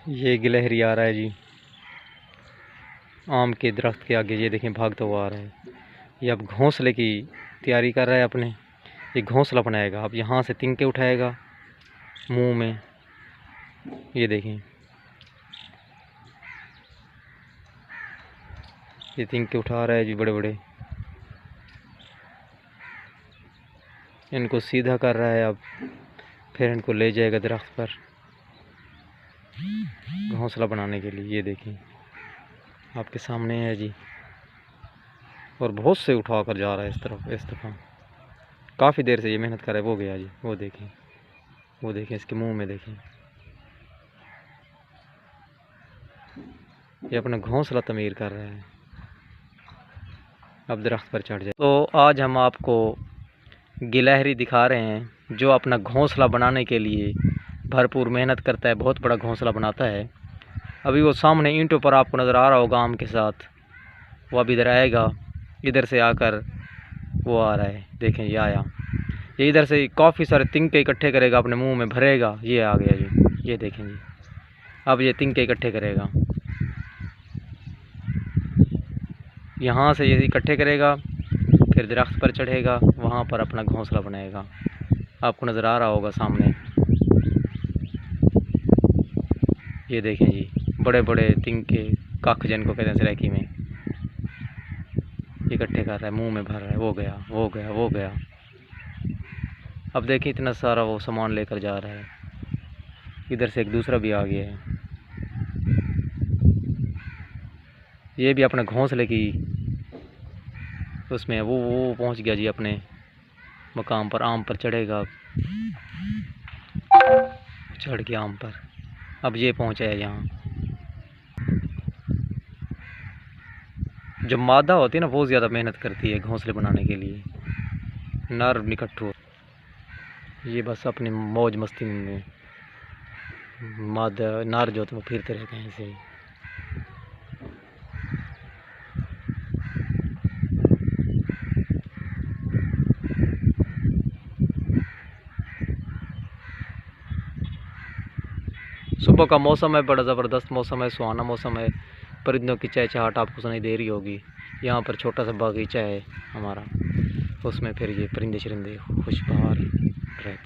ये गिलहरी आ रहा है जी आम के दरख्त के आगे। ये देखें भागता हुआ आ रहा है। ये अब घोंसले की तैयारी कर रहा है अपने। ये घोंसला बनाएगा। अब यहाँ से तिनके उठाएगा मुंह में। ये देखें ये तिनके उठा रहा है जी बड़े बड़े। इनको सीधा कर रहा है। अब फिर इनको ले जाएगा दरख्त पर घोंसला बनाने के लिए। ये देखें आपके सामने है जी। और बहुत से उठा कर जा रहा है इस तरफ काफ़ी देर से ये मेहनत कर रहा है। वो गया जी। वो देखें इसके मुंह में देखें। ये अपना घोंसला तमीर कर रहा है। अब दरख्त पर चढ़ जाए। तो आज हम आपको गिलहरी दिखा रहे हैं जो अपना घोंसला बनाने के लिए भरपूर मेहनत करता है। बहुत बड़ा घोंसला बनाता है। अभी वो सामने ईंटों पर आपको नज़र आ रहा होगा आम के साथ। वो अब इधर आएगा। इधर से आकर वो आ रहा है। देखें ये आया। ये इधर से काफ़ी सारे तिनके इकट्ठे करेगा अपने मुंह में भरेगा। ये आ गया जी। ये देखें जी। अब ये तिनके इकट्ठे करेगा। यहाँ से ये इकट्ठे करेगा फिर दरख्त पर चढ़ेगा। वहाँ पर अपना घोंसला बनाएगा। आपको नज़र आ रहा होगा सामने। ये देखें जी बड़े बड़े तिनके कख जिनको कहते हैं सराइकी में इकट्ठे कर रहा है मुंह में भर रहा है। वो गया। अब देखिए इतना सारा वो सामान लेकर जा रहा है। इधर से एक दूसरा भी आ गया है। ये भी अपने घोंसले की उसमें वो पहुंच गया जी अपने मकाम पर। आम पर चढ़ेगा। चढ़ गया आम पर। अब ये पहुंचा है यहाँ। जो मादा होती है ना वो ज़्यादा मेहनत करती है घोंसले बनाने के लिए। नर निकट्ठू ये बस अपनी मौज मस्ती में मादा नर जो तो वो फिरते रहते हैं ऐसे ही। सुबह का मौसम है। बड़ा ज़बरदस्त मौसम है। सुहाना मौसम है। परिंदों की चहचहाट आपको सुनाई दे रही होगी। यहाँ पर छोटा सा बागीचा है हमारा। उसमें फिर ये परिंदे शरिंदे खुशबहार रहते हैं।